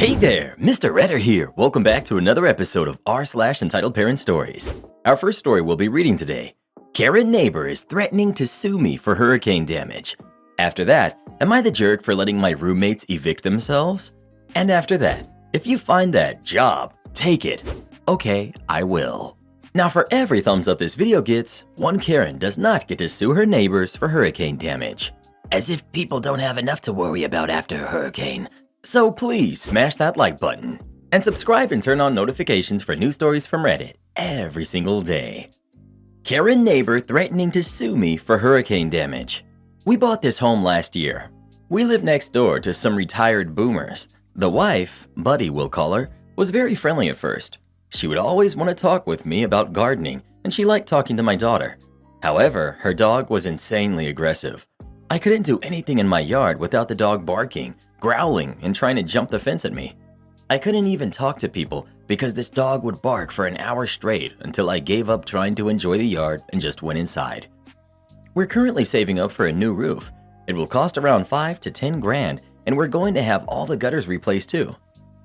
Hey there, Mr. Redder here. Welcome back to another episode of r/entitled Parent Stories. Our first story we'll be reading today. Karen neighbor is threatening to sue me for hurricane damage. After that, am I the jerk for letting my roommates evict themselves? And after that, if you find that job, take it. Okay, I will. Now for every thumbs up this video gets, one Karen does not get to sue her neighbors for hurricane damage. As if people don't have enough to worry about after a hurricane. So please smash that like button and subscribe and turn on notifications for new stories from Reddit every single day. Karen neighbor threatening to sue me for hurricane damage. We bought this home last year. We live next door to some retired boomers. The wife, Buddy we'll call her, was very friendly at first. She would always want to talk with me about gardening and she liked talking to my daughter. However, her dog was insanely aggressive. I couldn't do anything in my yard without the dog barking, growling, and trying to jump the fence at me. I couldn't even talk to people because this dog would bark for an hour straight until I gave up trying to enjoy the yard and just went inside. We're currently saving up for a new roof. It will cost around 5 to 10 grand and we're going to have all the gutters replaced too.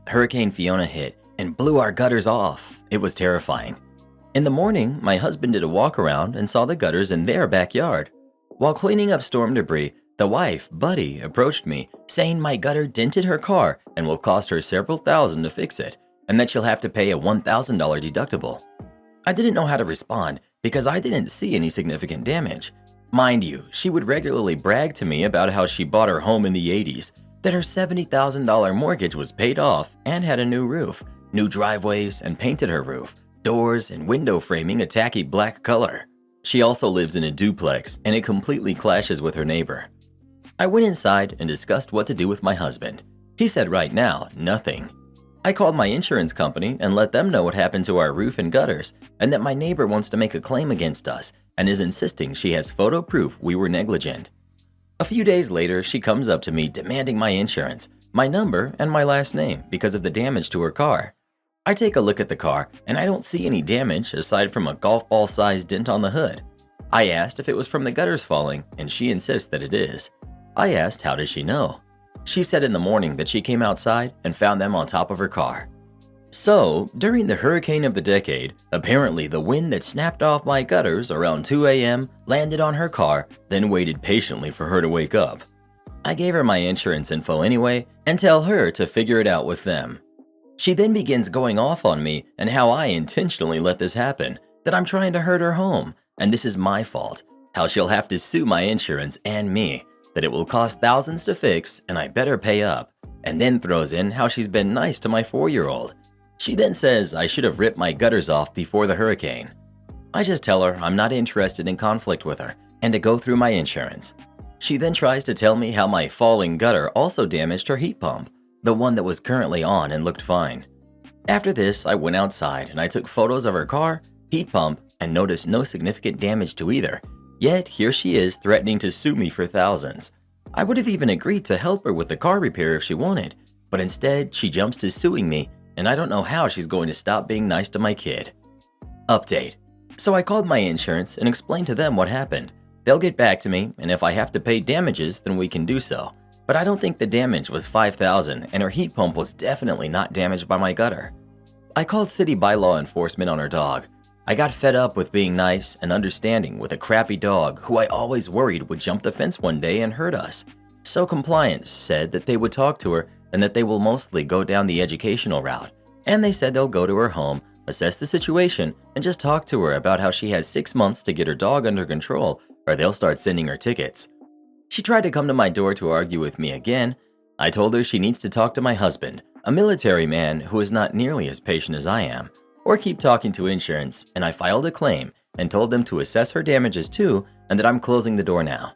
Hurricane Fiona hit and blew our gutters off. It was terrifying. In the morning, my husband did a walk around and saw the gutters in their backyard. While cleaning up storm debris, the wife, Buddy, approached me, saying my gutter dented her car and will cost her several thousand to fix it, and that she'll have to pay a $1,000 deductible. I didn't know how to respond because I didn't see any significant damage. Mind you, she would regularly brag to me about how she bought her home in the 80s, that her $70,000 mortgage was paid off and had a new roof, new driveways, and painted her roof, doors, and window framing a tacky black color. She also lives in a duplex and it completely clashes with her neighbor. I went inside and discussed what to do with my husband. He said right now, nothing. I called my insurance company and let them know what happened to our roof and gutters and that my neighbor wants to make a claim against us and is insisting she has photo proof we were negligent. A few days later, she comes up to me demanding my insurance, my number, and my last name because of the damage to her car. I take a look at the car and I don't see any damage aside from a golf ball-sized dent on the hood. I asked if it was from the gutters falling and she insists that it is. I asked how does she know? She said in the morning that she came outside and found them on top of her car. So, during the hurricane of the decade, apparently the wind that snapped off my gutters around 2 a.m. landed on her car, then waited patiently for her to wake up. I gave her my insurance info anyway and tell her to figure it out with them. She then begins going off on me and how I intentionally let this happen, that I'm trying to hurt her home, and this is my fault, how she'll have to sue my insurance and me, that it will cost thousands to fix and I better pay up, and then throws in how she's been nice to my 4-year-old. She then says I should have ripped my gutters off before the hurricane. I just tell her I'm not interested in conflict with her and to go through my insurance. She then tries to tell me how my falling gutter also damaged her heat pump, the one that was currently on and looked fine. After this, I went outside and I took photos of her car, heat pump, and noticed no significant damage to either. Yet, here she is threatening to sue me for thousands. I would have even agreed to help her with the car repair if she wanted, but instead, she jumps to suing me, and I don't know how she's going to stop being nice to my kid. Update. So I called my insurance and explained to them what happened. They'll get back to me, and if I have to pay damages, then we can do so. But I don't think the damage was $5,000, and her heat pump was definitely not damaged by my gutter. I called city bylaw enforcement on her dog. I got fed up with being nice and understanding with a crappy dog who I always worried would jump the fence one day and hurt us. So compliance said that they would talk to her and that they will mostly go down the educational route. And they said they'll go to her home, assess the situation, and just talk to her about how she has 6 months to get her dog under control or they'll start sending her tickets. She tried to come to my door to argue with me again. I told her she needs to talk to my husband, a military man who is not nearly as patient as I am, or keep talking to insurance, and I filed a claim and told them to assess her damages too and that I'm closing the door now.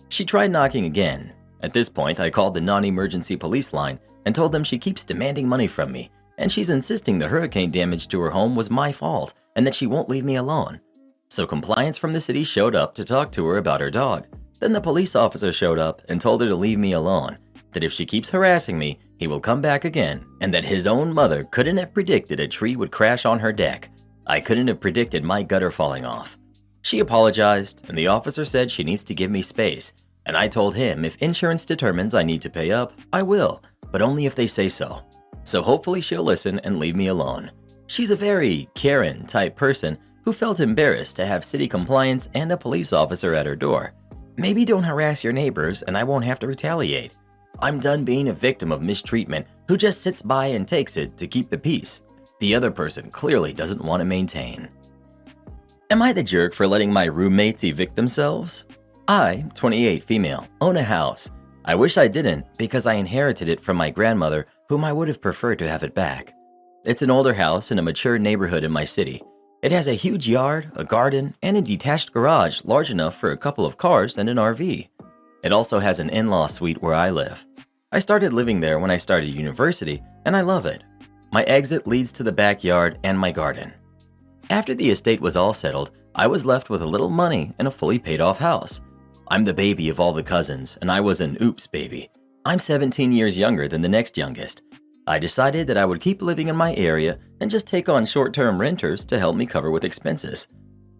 She tried knocking again. At this point, I called the non-emergency police line and told them she keeps demanding money from me and she's insisting the hurricane damage to her home was my fault and that she won't leave me alone. So compliance from the city showed up to talk to her about her dog. Then the police officer showed up and told her to leave me alone, that if she keeps harassing me, he will come back again, and that his own mother couldn't have predicted a tree would crash on her deck. I couldn't have predicted my gutter falling off. She apologized, and the officer said she needs to give me space, and I told him if insurance determines I need to pay up, I will, but only if they say so. so hopefully she'll listen and leave me alone. She's a very Karen type person who felt embarrassed to have city compliance and a police officer at her door. Maybe don't harass your neighbors and I won't have to retaliate. I'm done being a victim of mistreatment who just sits by and takes it to keep the peace. The other person clearly doesn't want to maintain. Am I the jerk for letting my roommates evict themselves? I, 28 female, own a house. I wish I didn't because I inherited it from my grandmother, whom I would have preferred to have it back. It's an older house in a mature neighborhood in my city. It has a huge yard, a garden, and a detached garage large enough for a couple of cars and an RV. It also has an in-law suite where I live. I started living there when I started university, and I love it. My exit leads to the backyard and my garden. After the estate was all settled, I was left with a little money and a fully paid-off house. I'm the baby of all the cousins, and I was an oops baby. I'm 17 years younger than the next youngest. I decided that I would keep living in my area and just take on short-term renters to help me cover with expenses.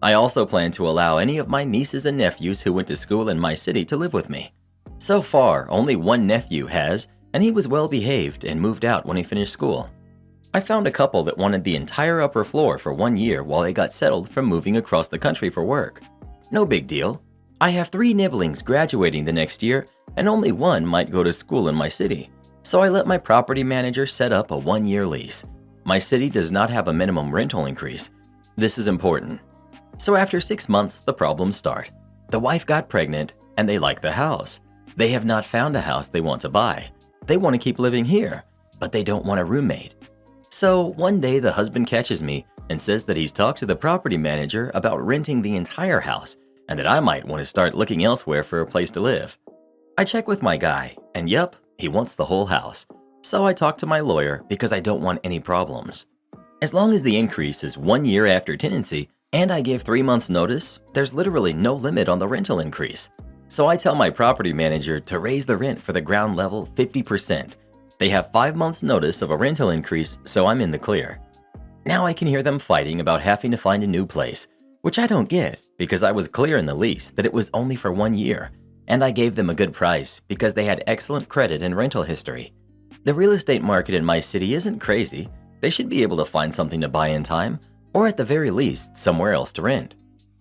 I also plan to allow any of my nieces and nephews who went to school in my city to live with me. So far, only one nephew has, and he was well behaved and moved out when he finished school. I found a couple that wanted the entire upper floor for 1 year while they got settled from moving across the country for work. No big deal. I have 3 nibblings graduating the next year, and only one might go to school in my city. So I let my property manager set up a 1-year lease. My city does not have a minimum rental increase. This is important. So after 6 months, the problems start. The wife got pregnant, and they like the house. They have not found a house they want to buy. They want to keep living here, but they don't want a roommate. So one day the husband catches me and says that he's talked to the property manager about renting the entire house and that I might want to start looking elsewhere for a place to live. I check with my guy, and yup, he wants the whole house. So I talk to my lawyer because I don't want any problems. As long as the increase is 1 year after tenancy and I give 3 months notice, there's literally no limit on the rental increase. So I tell my property manager to raise the rent for the ground level 50%. They have 5 months notice of a rental increase, so I'm in the clear. Now I can hear them fighting about having to find a new place, which I don't get because I was clear in the lease that it was only for 1 year, and I gave them a good price because they had excellent credit and rental history. The real estate market in my city isn't crazy. They should be able to find something to buy in time, or at the very least, somewhere else to rent.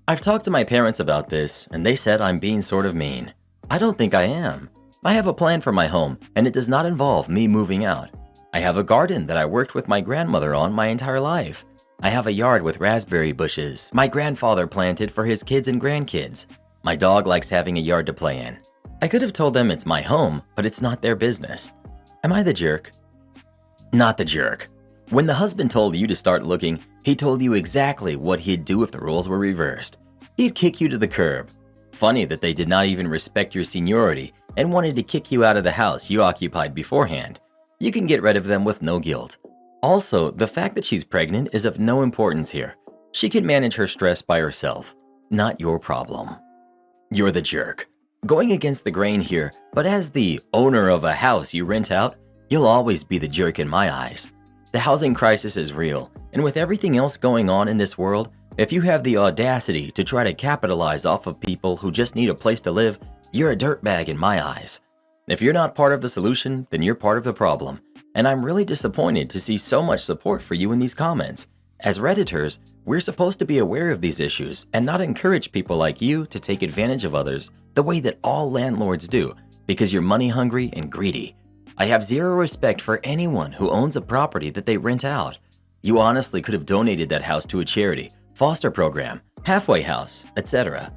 I've talked to my parents about this, and they said I'm being sort of mean. I don't think I am. I have a plan for my home, and it does not involve me moving out. I have a garden that I worked with my grandmother on my entire life. I have a yard with raspberry bushes my grandfather planted for his kids and grandkids. My dog likes having a yard to play in. I could have told them it's my home, but it's not their business. Am I the jerk? Not the jerk. When the husband told you to start looking, he told you exactly what he'd do if the roles were reversed. He'd kick you to the curb. Funny that they did not even respect your seniority and wanted to kick you out of the house you occupied beforehand. You can get rid of them with no guilt. Also, the fact that she's pregnant is of no importance here. She can manage her stress by herself. Not your problem. You're the jerk. Going against the grain here, but as the owner of a house you rent out, you'll always be the jerk in my eyes. The housing crisis is real, and with everything else going on in this world, if you have the audacity to try to capitalize off of people who just need a place to live, you're a dirtbag in my eyes. If you're not part of the solution, then you're part of the problem, and I'm really disappointed to see so much support for you in these comments. As Redditors, we're supposed to be aware of these issues and not encourage people like you to take advantage of others the way that all landlords do, because you're money hungry and greedy. I have zero respect for anyone who owns a property that they rent out. You honestly could have donated that house to a charity, foster program, halfway house, etc.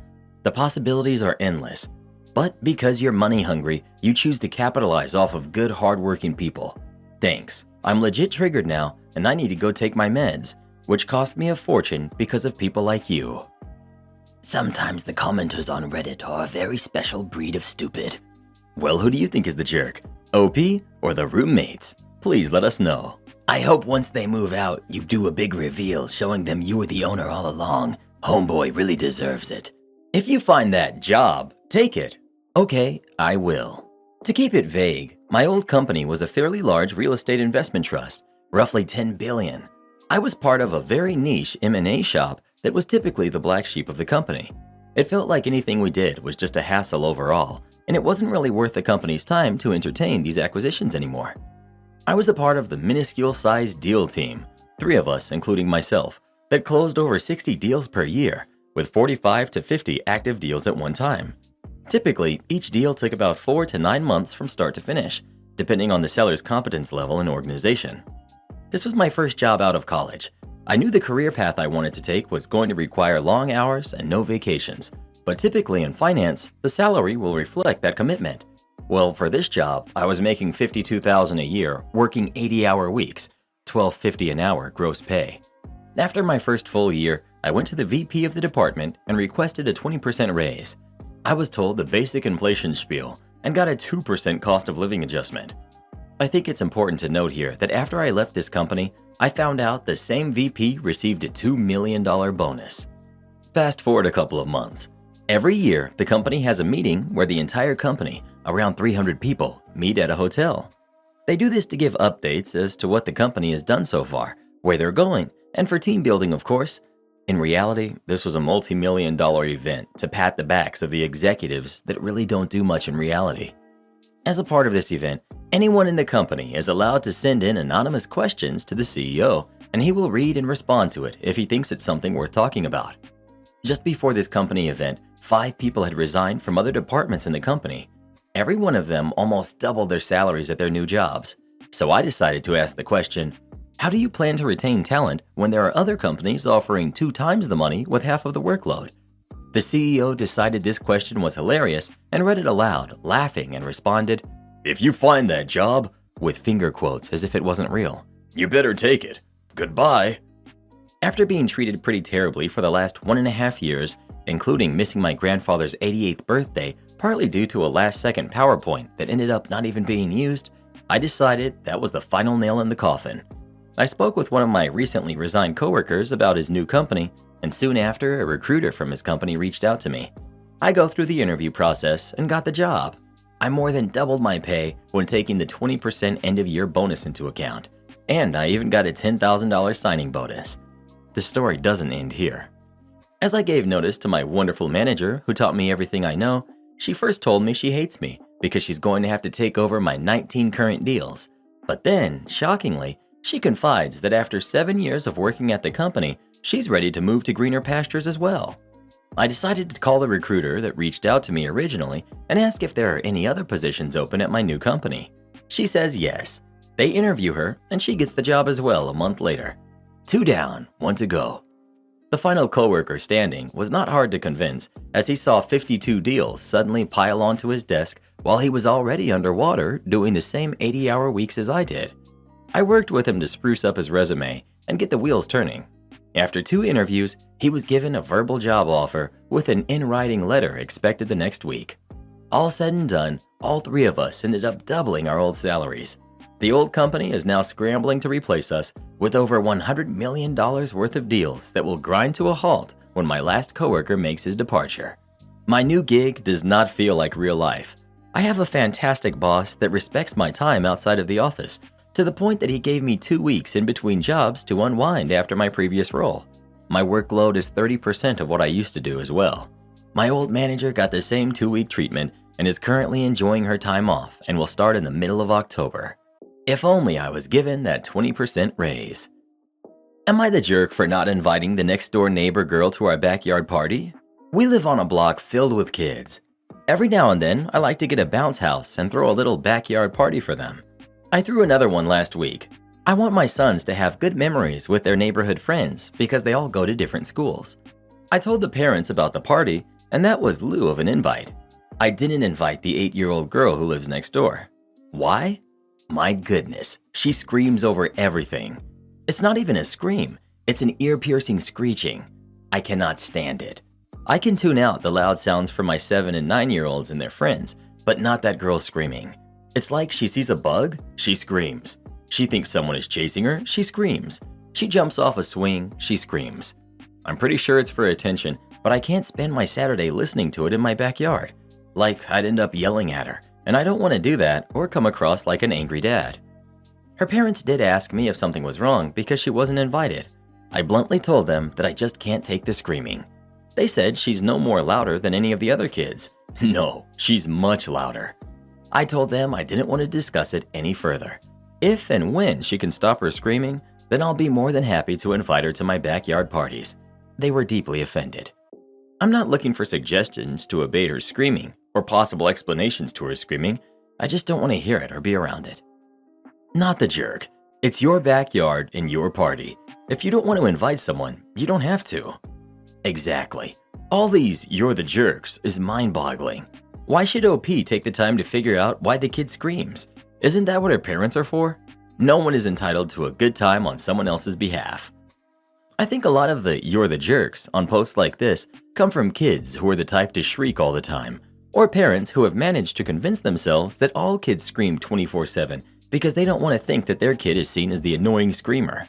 The possibilities are endless. But because you're money hungry, you choose to capitalize off of good, hardworking people. Thanks. I'm legit triggered now, and I need to go take my meds, which cost me a fortune because of people like you. Sometimes the commenters on Reddit are a very special breed of stupid. Well, who do you think is the jerk? OP or the roommates? Please let us know. I hope once they move out, you do a big reveal showing them you were the owner all along. Homeboy really deserves it. If you find that job, take it. Okay, I will. To keep it vague, my old company was a fairly large real estate investment trust, roughly $10 billion. I was part of a very niche M&A shop that was typically the black sheep of the company. It felt like anything we did was just a hassle overall, and it wasn't really worth the company's time to entertain these acquisitions anymore. I was a part of the minuscule-sized deal team, 3 of us, including myself, that closed over 60 deals per year, with 45 to 50 active deals at one time. Typically, each deal took about 4 to 9 months from start to finish, depending on the seller's competence level and organization. This was my first job out of college. I knew the career path I wanted to take was going to require long hours and no vacations, but typically in finance, the salary will reflect that commitment. Well, for this job, I was making $52,000 a year, working 80-hour weeks, $12.50 an hour gross pay. After my first full year, I went to the VP of the department and requested a 20% raise. I was told the basic inflation spiel and got a 2% cost of living adjustment. I think it's important to note here that after I left this company, I found out the same VP received a $2 million bonus. Fast forward a couple of months. Every year, the company has a meeting where the entire company, around 300 people, meet at a hotel. They do this to give updates as to what the company has done so far, where they're going, and for team building, of course. In reality, this was a multi-million-dollar event to pat the backs of the executives that really don't do much in reality. As a part of this event, anyone in the company is allowed to send in anonymous questions to the CEO, and he will read and respond to it if he thinks it's something worth talking about. Just before this company event, 5 people had resigned from other departments in the company. Every one of them almost doubled their salaries at their new jobs. So I decided to ask the question, how do you plan to retain talent when there are other companies offering 2 times the money with half of the workload? The CEO decided this question was hilarious and read it aloud, laughing, and responded, "If you find that job," with finger quotes as if it wasn't real, "you better take it. Goodbye." After being treated pretty terribly for the last 1.5 years, including missing my grandfather's 88th birthday partly due to a last-second PowerPoint that ended up not even being used, I decided that was the final nail in the coffin. I spoke with one of my recently resigned coworkers about his new company, and soon after, a recruiter from his company reached out to me. I go through the interview process and got the job. I more than doubled my pay when taking the 20% end-of-year bonus into account, and I even got a $10,000 signing bonus. The story doesn't end here. As I gave notice to my wonderful manager who taught me everything I know, she first told me she hates me because she's going to have to take over my 19 current deals. But then, shockingly, she confides that after 7 years of working at the company, she's ready to move to greener pastures as well. I decided to call the recruiter that reached out to me originally and ask if there are any other positions open at my new company. She says yes. They interview her, and she gets the job as well a month later. 2 down, 1 to go. The final coworker standing was not hard to convince, as he saw 52 deals suddenly pile onto his desk while he was already underwater doing the same 80-hour weeks as I did. I worked with him to spruce up his resume and get the wheels turning. After 2 interviews, he was given a verbal job offer with an in-writing letter expected the next week. All said and done, all 3 of us ended up doubling our old salaries. The old company is now scrambling to replace us with over $100 million worth of deals that will grind to a halt when my last coworker makes his departure. My new gig does not feel like real life. I have a fantastic boss that respects my time outside of the office, to the point that he gave me 2 weeks in between jobs to unwind after my previous role. My workload is 30% of what I used to do as well. My old manager got the same 2-week treatment and is currently enjoying her time off and will start in the middle of October. If only I was given that 20% raise. Am I the jerk for not inviting the next-door neighbor girl to our backyard party? We live on a block filled with kids. Every now and then, I like to get a bounce house and throw a little backyard party for them. I threw another one last week. I want my sons to have good memories with their neighborhood friends because they all go to different schools. I told the parents about the party, and that was lieu of an invite. I didn't invite the 8-year-old girl who lives next door. Why? My goodness, she screams over everything. It's not even a scream, it's an ear-piercing screeching. I cannot stand it. I can tune out the loud sounds from my 7 and 9-year-olds and their friends, but not that girl screaming. It's like she sees a bug, she screams. She thinks someone is chasing her, she screams. She jumps off a swing, she screams. I'm pretty sure it's for attention, but I can't spend my Saturday listening to it in my backyard. Like I'd end up yelling at her, and I don't want to do that or come across like an angry dad. Her parents did ask me if something was wrong because she wasn't invited. I bluntly told them that I just can't take the screaming. They said she's no more louder than any of the other kids. No, she's much louder. I told them I didn't want to discuss it any further. If and when she can stop her screaming, then I'll be more than happy to invite her to my backyard parties. They were deeply offended. I'm not looking for suggestions to abate her screaming or possible explanations to her screaming. I just don't want to hear it or be around it. Not the jerk. It's your backyard and your party. If you don't want to invite someone, you don't have to. Exactly. All these "you're the jerks" is mind-boggling. Why should OP take the time to figure out why the kid screams? Isn't that what her parents are for? No one is entitled to a good time on someone else's behalf. I think a lot of the "you're the jerks" on posts like this come from kids who are the type to shriek all the time, or parents who have managed to convince themselves that all kids scream 24/7 because they don't want to think that their kid is seen as the annoying screamer.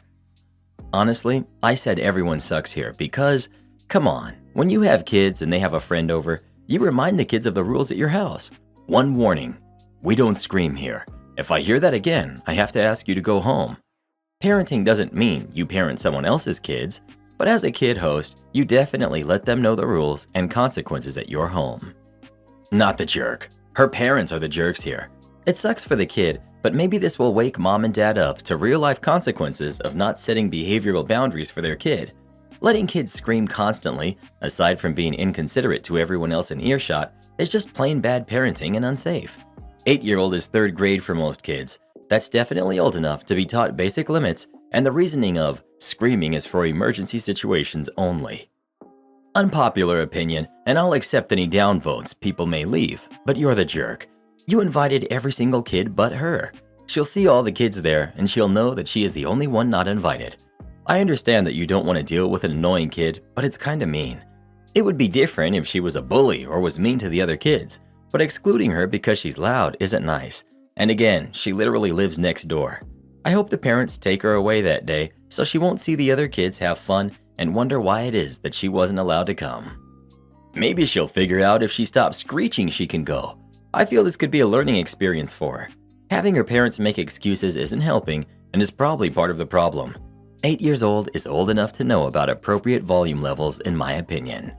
Honestly, I said everyone sucks here because, come on, when you have kids and they have a friend over, you remind the kids of the rules at your house. One warning: we don't scream here. If I hear that again, I have to ask you to go home. Parenting doesn't mean you parent someone else's kids, but as a kid host, you definitely let them know the rules and consequences at your home. Not the jerk. Her parents are the jerks here. It sucks for the kid, but maybe this will wake mom and dad up to real-life consequences of not setting behavioral boundaries for their kid. Letting kids scream constantly, aside from being inconsiderate to everyone else in earshot, is just plain bad parenting and unsafe. 8-year-old is 3rd grade for most kids. That's definitely old enough to be taught basic limits and the reasoning of screaming is for emergency situations only. Unpopular opinion, and I'll accept any downvotes people may leave, but you're the jerk. You invited every single kid but her. She'll see all the kids there and she'll know that she is the only one not invited. I understand that you don't want to deal with an annoying kid, but it's kinda mean. It would be different if she was a bully or was mean to the other kids, but excluding her because she's loud isn't nice. And again, she literally lives next door. I hope the parents take her away that day so she won't see the other kids have fun and wonder why it is that she wasn't allowed to come. Maybe she'll figure out if she stops screeching she can go. I feel this could be a learning experience for her. Having her parents make excuses isn't helping and is probably part of the problem. 8 years old is old enough to know about appropriate volume levels in my opinion.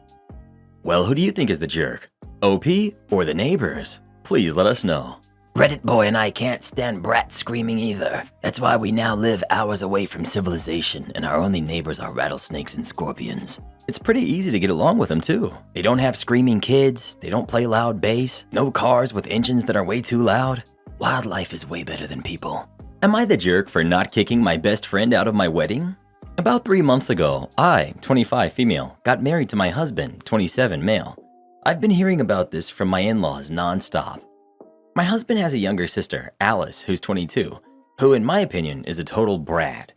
Well, who do you think is the jerk? OP or the neighbors? Please let us know. Reddit boy and I can't stand brats screaming either. That's why we now live hours away from civilization and our only neighbors are rattlesnakes and scorpions. It's pretty easy to get along with them too. They don't have screaming kids, they don't play loud bass, no cars with engines that are way too loud. Wildlife is way better than people. Am I the jerk for not kicking my best friend out of my wedding? About 3 months ago, I, 25 female, got married to my husband, 27 male. I've been hearing about this from my in-laws nonstop. My husband has a younger sister, Alice, who's 22, who in my opinion is a total brat.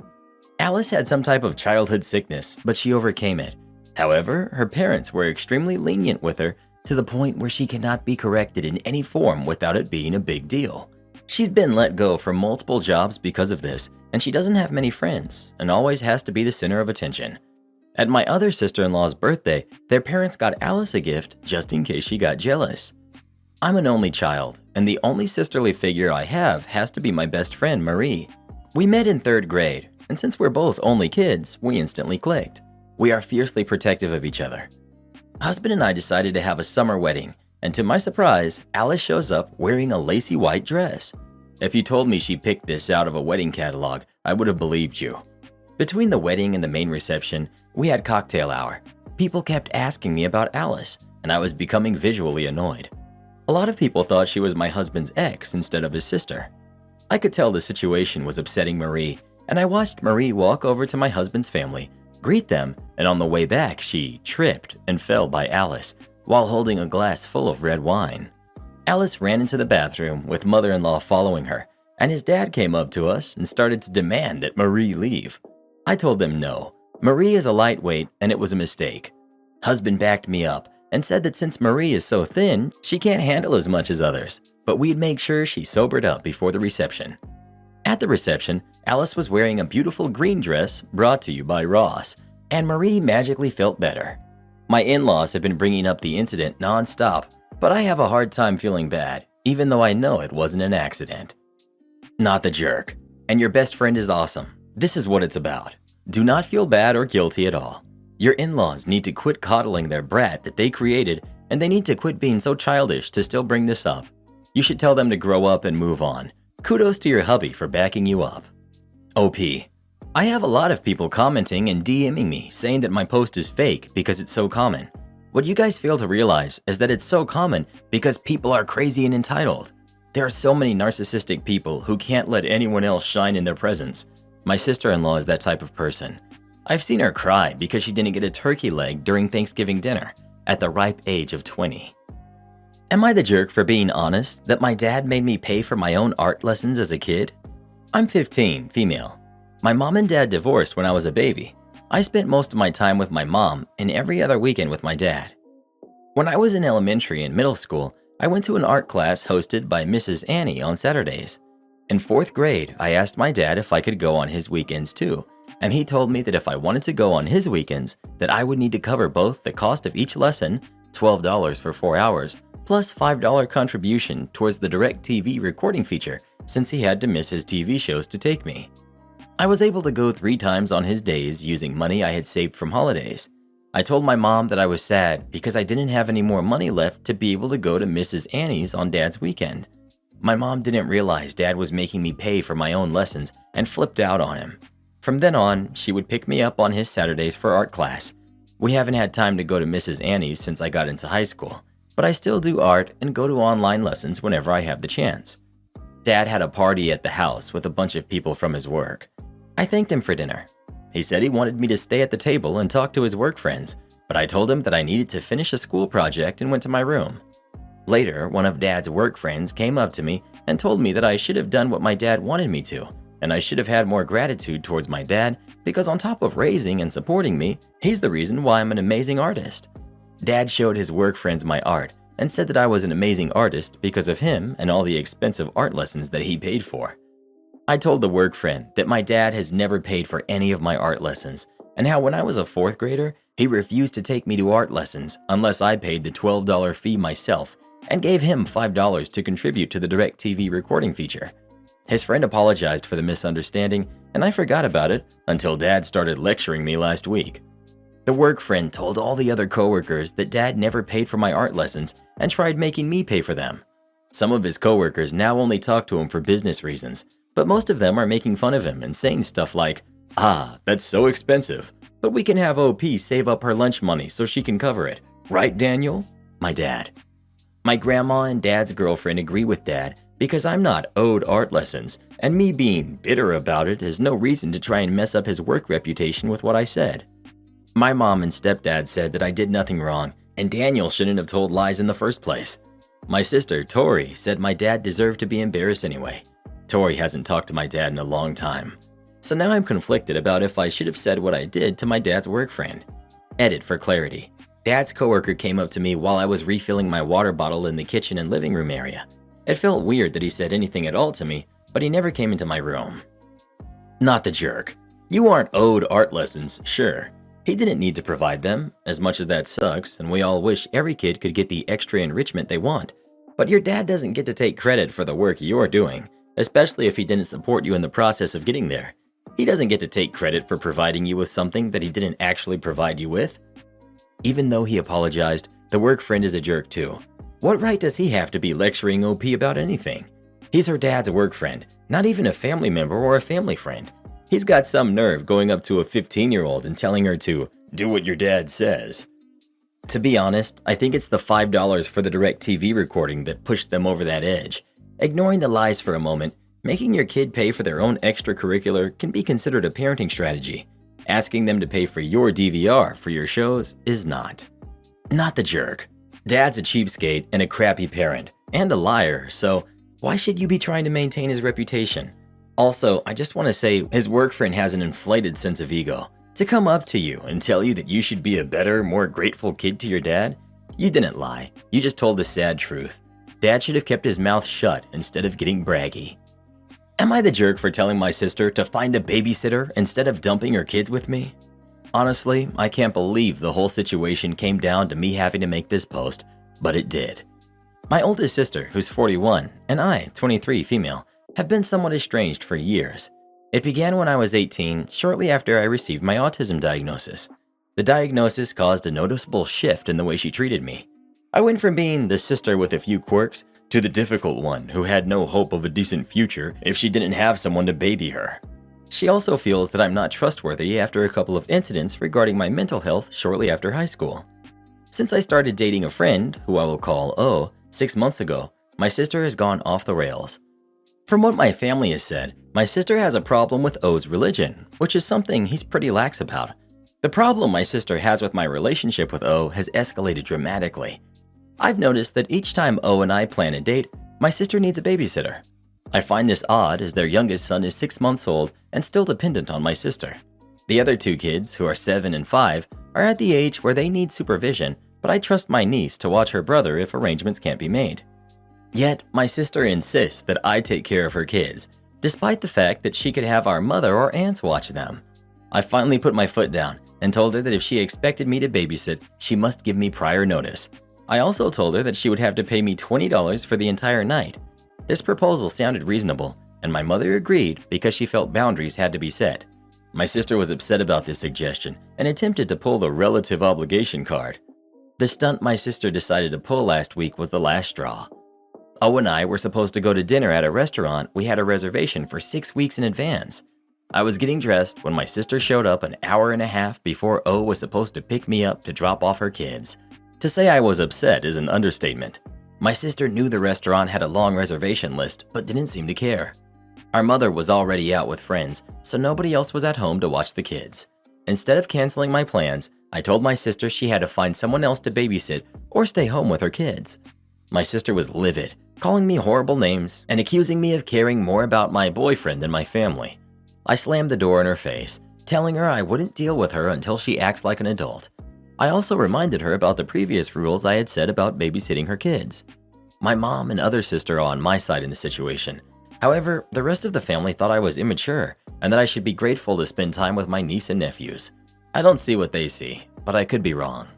Alice had some type of childhood sickness, but she overcame it. However, her parents were extremely lenient with her to the point where she cannot be corrected in any form without it being a big deal. She's been let go from multiple jobs because of this, and she doesn't have many friends and always has to be the center of attention. At my other sister-in-law's birthday, their parents got Alice a gift just in case she got jealous. I'm an only child, and the only sisterly figure I have has to be my best friend, Marie. We met in 3rd grade, and since we're both only kids, we instantly clicked. We are fiercely protective of each other. Husband and I decided to have a summer wedding, and to my surprise, Alice shows up wearing a lacy white dress. If you told me she picked this out of a wedding catalog, I would have believed you. Between the wedding and the main reception, we had cocktail hour. People kept asking me about Alice, and I was becoming visually annoyed. A lot of people thought she was my husband's ex instead of his sister. I could tell the situation was upsetting Marie, and I watched Marie walk over to my husband's family, greet them, and on the way back she tripped and fell by Alice while holding a glass full of red wine. Alice ran into the bathroom with mother-in-law following her, and his dad came up to us and started to demand that Marie leave. I told them no. Marie is a lightweight and it was a mistake. Husband backed me up and said that since Marie is so thin, she can't handle as much as others, but we'd make sure she sobered up before the reception. At the reception, Alice was wearing a beautiful green dress brought to you by Ross, and Marie magically felt better. My in-laws have been bringing up the incident non-stop, but I have a hard time feeling bad, even though I know it wasn't an accident. Not the jerk. And your best friend is awesome. This is what it's about. Do not feel bad or guilty at all. Your in-laws need to quit coddling their brat that they created, and they need to quit being so childish to still bring this up. You should tell them to grow up and move on. Kudos to your hubby for backing you up. OP. I have a lot of people commenting and DMing me saying that my post is fake because it's so common. What you guys fail to realize is that it's so common because people are crazy and entitled. There are so many narcissistic people who can't let anyone else shine in their presence. My sister-in-law is that type of person. I've seen her cry because she didn't get a turkey leg during Thanksgiving dinner at the ripe age of 20. Am I the jerk for being honest that my dad made me pay for my own art lessons as a kid? I'm 15, female. My mom and dad divorced when I was a baby. I spent most of my time with my mom and every other weekend with my dad. When I was in elementary and middle school, I went to an art class hosted by Mrs. Annie on Saturdays. In 4th grade, I asked my dad if I could go on his weekends too, and he told me that if I wanted to go on his weekends, that I would need to cover both the cost of each lesson, $12 for 4 hours, plus $5 contribution towards the DirecTV recording feature since he had to miss his TV shows to take me. I was able to go 3 times on his days using money I had saved from holidays. I told my mom that I was sad because I didn't have any more money left to be able to go to Mrs. Annie's on Dad's weekend. My mom didn't realize Dad was making me pay for my own lessons and flipped out on him. From then on, she would pick me up on his Saturdays for art class. We haven't had time to go to Mrs. Annie's since I got into high school, but I still do art and go to online lessons whenever I have the chance. Dad had a party at the house with a bunch of people from his work. I thanked him for dinner. He said he wanted me to stay at the table and talk to his work friends, but I told him that I needed to finish a school project and went to my room. Later, one of Dad's work friends came up to me and told me that I should have done what my dad wanted me to, and I should have had more gratitude towards my dad because on top of raising and supporting me, he's the reason why I'm an amazing artist. Dad showed his work friends my art and said that I was an amazing artist because of him and all the expensive art lessons that he paid for. I told the work friend that my dad has never paid for any of my art lessons, and how when I was a 4th grader, he refused to take me to art lessons unless I paid the $12 fee myself and gave him $5 to contribute to the DirecTV recording feature. His friend apologized for the misunderstanding, and I forgot about it until Dad started lecturing me last week. The work friend told all the other coworkers that Dad never paid for my art lessons and tried making me pay for them. Some of his coworkers now only talk to him for business reasons, but most of them are making fun of him and saying stuff like, "Ah, that's so expensive, but we can have OP save up her lunch money so she can cover it. Right, Daniel?" My dad. My grandma and Dad's girlfriend agree with Dad because I'm not owed art lessons, and me being bitter about it is no reason to try and mess up his work reputation with what I said. My mom and stepdad said that I did nothing wrong, and Daniel shouldn't have told lies in the first place. My sister, Tori, said my dad deserved to be embarrassed anyway. Tori hasn't talked to my dad in a long time. So now I'm conflicted about if I should have said what I did to my dad's work friend. Edit for clarity. Dad's coworker came up to me while I was refilling my water bottle in the kitchen and living room area. It felt weird that he said anything at all to me, but he never came into my room. Not the jerk. You aren't owed art lessons, sure. He didn't need to provide them, as much as that sucks, and we all wish every kid could get the extra enrichment they want. But your dad doesn't get to take credit for the work you're doing, especially if he didn't support you in the process of getting there. He doesn't get to take credit for providing you with something that he didn't actually provide you with. Even though he apologized, the work friend is a jerk too. What right does he have to be lecturing OP about anything? He's her dad's work friend, not even a family member or a family friend. He's got some nerve going up to a 15-year-old and telling her to do what your dad says. To be honest, I think it's the $5 for the DirecTV recording that pushed them over that edge. Ignoring the lies for a moment, making your kid pay for their own extracurricular can be considered a parenting strategy. Asking them to pay for your DVR for your shows is not. Not the jerk. Dad's a cheapskate and a crappy parent, and a liar, so why should you be trying to maintain his reputation? Also, I just want to say his work friend has an inflated sense of ego. To come up to you and tell you that you should be a better, more grateful kid to your dad? You didn't lie, you just told the sad truth. Dad should have kept his mouth shut instead of getting braggy. Am I the jerk for telling my sister to find a babysitter instead of dumping her kids with me? Honestly, I can't believe the whole situation came down to me having to make this post, but it did. My oldest sister, who's 41, and I, 23 female, have been somewhat estranged for years. It began when I was 18, shortly after I received my autism diagnosis. The diagnosis caused a noticeable shift in the way she treated me. I went from being the sister with a few quirks to the difficult one who had no hope of a decent future if she didn't have someone to baby her. She also feels that I'm not trustworthy after a couple of incidents regarding my mental health shortly after high school. Since I started dating a friend, who I will call O, 6 months ago, my sister has gone off the rails. From what my family has said, my sister has a problem with O's religion, which is something he's pretty lax about. The problem my sister has with my relationship with O has escalated dramatically. I've noticed that each time O and I plan a date, my sister needs a babysitter. I find this odd as their youngest son is 6 months old and still dependent on my sister. The other two kids, who are 7 and 5, are at the age where they need supervision, but I trust my niece to watch her brother if arrangements can't be made. Yet, my sister insists that I take care of her kids, despite the fact that she could have our mother or aunts watch them. I finally put my foot down and told her that if she expected me to babysit, she must give me prior notice. I also told her that she would have to pay me $20 for the entire night. This proposal sounded reasonable, and my mother agreed because she felt boundaries had to be set. My sister was upset about this suggestion and attempted to pull the relative obligation card. The stunt my sister decided to pull last week was the last straw. O and I were supposed to go to dinner at a restaurant we had a reservation for 6 weeks in advance. I was getting dressed when my sister showed up an hour and a half before O was supposed to pick me up to drop off her kids. To say I was upset is an understatement. My sister knew the restaurant had a long reservation list, but didn't seem to care. Our mother was already out with friends, so nobody else was at home to watch the kids. Instead of canceling my plans, I told my sister she had to find someone else to babysit or stay home with her kids. My sister was livid, calling me horrible names and accusing me of caring more about my boyfriend than my family. I slammed the door in her face, telling her I wouldn't deal with her until she acts like an adult. I also reminded her about the previous rules I had said about babysitting her kids. My mom and other sister are on my side in the situation. However, the rest of the family thought I was immature and that I should be grateful to spend time with my niece and nephews. I don't see what they see, but I could be wrong.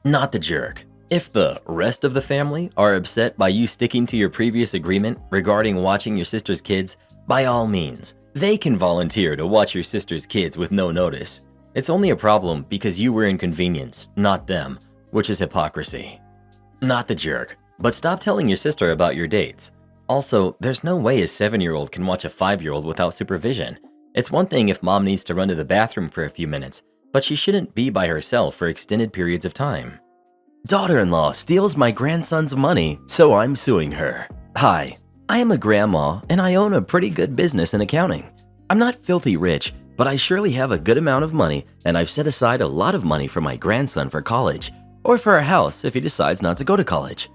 Not the jerk. If the rest of the family are upset by you sticking to your previous agreement regarding watching your sister's kids, by all means, they can volunteer to watch your sister's kids with no notice. It's only a problem because you were inconvenienced, not them, which is hypocrisy. Not the jerk, but stop telling your sister about your dates. Also, there's no way a 7-year-old can watch a 5-year-old without supervision. It's one thing if mom needs to run to the bathroom for a few minutes, but she shouldn't be by herself for extended periods of time. Daughter-in-law steals my grandson's money, so I'm suing her. Hi, I am a grandma and I own a pretty good business in accounting. I'm not filthy rich, but I surely have a good amount of money, and I've set aside a lot of money for my grandson for college, or for a house if he decides not to go to college.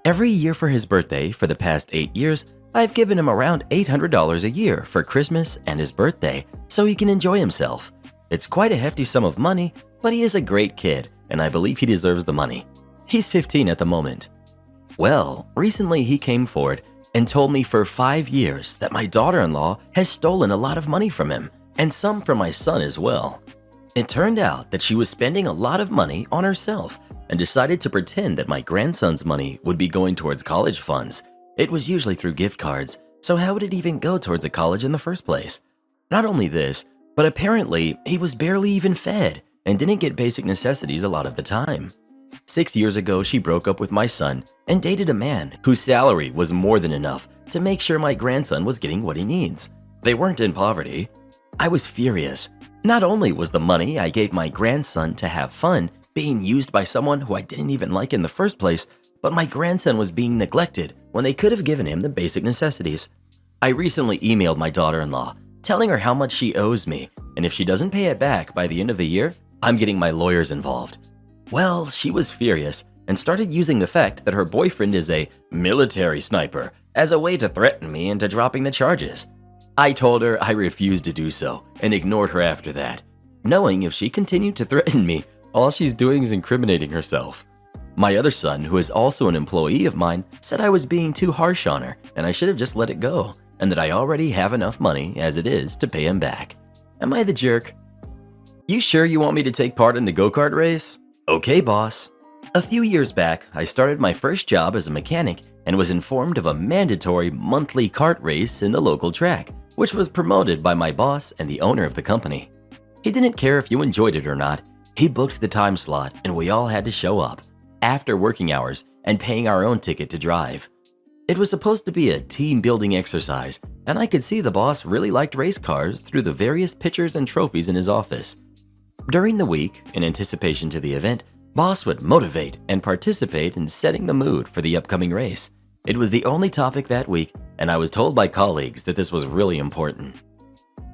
Every year for his birthday for the past 8 years, I've given him around $800 a year for Christmas and his birthday so he can enjoy himself. It's quite a hefty sum of money, but he is a great kid, and I believe he deserves the money. He's 15 at the moment. Well, recently he came forward and told me for 5 years that my daughter-in-law has stolen a lot of money from him, and some from my son as well. It turned out that she was spending a lot of money on herself and decided to pretend that my grandson's money would be going towards college funds. It was usually through gift cards, so how would it even go towards a college in the first place? Not only this, but apparently he was barely even fed and didn't get basic necessities a lot of the time. 6 years ago, she broke up with my son and dated a man whose salary was more than enough to make sure my grandson was getting what he needs. They weren't in poverty. I was furious. Not only was the money I gave my grandson to have fun being used by someone who I didn't even like in the first place, but my grandson was being neglected when they could have given him the basic necessities. I recently emailed my daughter-in-law, telling her how much she owes me, and if she doesn't pay it back by the end of the year, I'm getting my lawyers involved. Well, she was furious and started using the fact that her boyfriend is a military sniper as a way to threaten me into dropping the charges. I told her I refused to do so and ignored her after that, knowing if she continued to threaten me, all she's doing is incriminating herself. My other son, who is also an employee of mine, said I was being too harsh on her and I should have just let it go, and that I already have enough money as it is to pay him back. Am I the jerk? You sure you want me to take part in the go-kart race? Okay, boss. A few years back, I started my first job as a mechanic and was informed of a mandatory monthly kart race in the local track, which was promoted by my boss and the owner of the company. He didn't care if you enjoyed it or not. He booked the time slot and we all had to show up, after working hours and paying our own ticket to drive. It was supposed to be a team-building exercise, and I could see the boss really liked race cars through the various pictures and trophies in his office. During the week, in anticipation to the event, boss would motivate and participate in setting the mood for the upcoming race. It was the only topic that week, and I was told by colleagues that this was really important.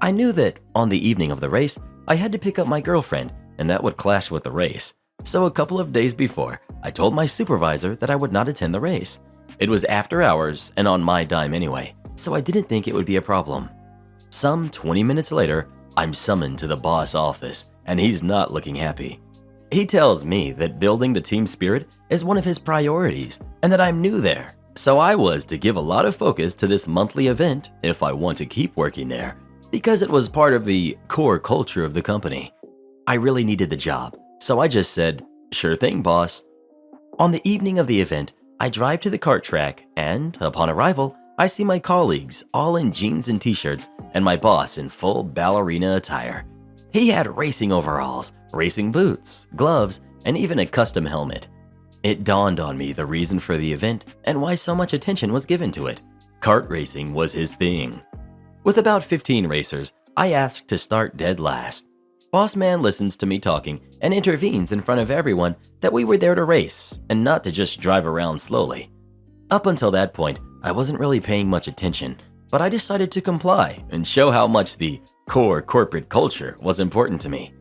I knew that on the evening of the race, I had to pick up my girlfriend, and that would clash with the race. So a couple of days before, I told my supervisor that I would not attend the race. It was after hours and on my dime anyway, so I didn't think it would be a problem. Some 20 minutes later, I'm summoned to the boss office, and he's not looking happy. He tells me that building the team spirit is one of his priorities and that I'm new there, so I was to give a lot of focus to this monthly event if I want to keep working there, because it was part of the core culture of the company. I really needed the job, so I just said, "Sure thing, boss." On the evening of the event, I drive to the kart track and, upon arrival, I see my colleagues all in jeans and t-shirts and my boss in full ballerina attire. He had racing overalls, racing boots, gloves, and even a custom helmet. It dawned on me the reason for the event and why so much attention was given to it. Kart racing was his thing. With about 15 racers, I asked to start dead last. Boss man listens to me talking and intervenes in front of everyone that we were there to race and not to just drive around slowly. Up until that point, I wasn't really paying much attention, but I decided to comply and show how much the core corporate culture was important to me.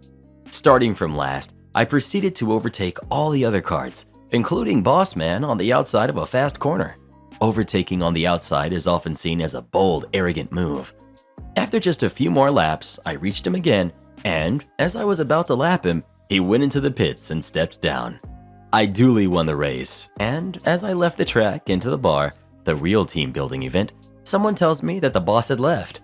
Starting from last, I proceeded to overtake all the other karts, including boss man on the outside of a fast corner. Overtaking on the outside is often seen as a bold, arrogant move. After just a few more laps, I reached him again, and as I was about to lap him, he went into the pits and stepped down. I duly won the race, and as I left the track into the bar, the real team building event, someone tells me that the boss had left.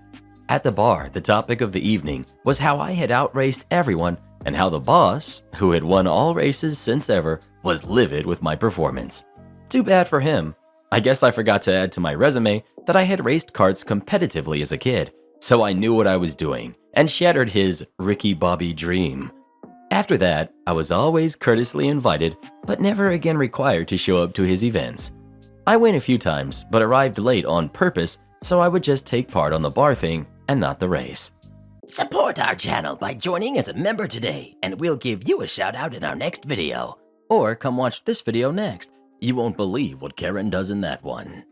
At the bar, the topic of the evening was how I had outraced everyone and how the boss, who had won all races since ever, was livid with my performance. Too bad for him. I guess I forgot to add to my resume that I had raced karts competitively as a kid, so I knew what I was doing and shattered his Ricky Bobby dream. After that, I was always courteously invited, but never again required to show up to his events. I went a few times, but arrived late on purpose, so I would just take part on the bar thing and not the race. Support our channel by joining as a member today, and we'll give you a shout out in our next video. Or come watch this video next. You won't believe what Karen does in that one.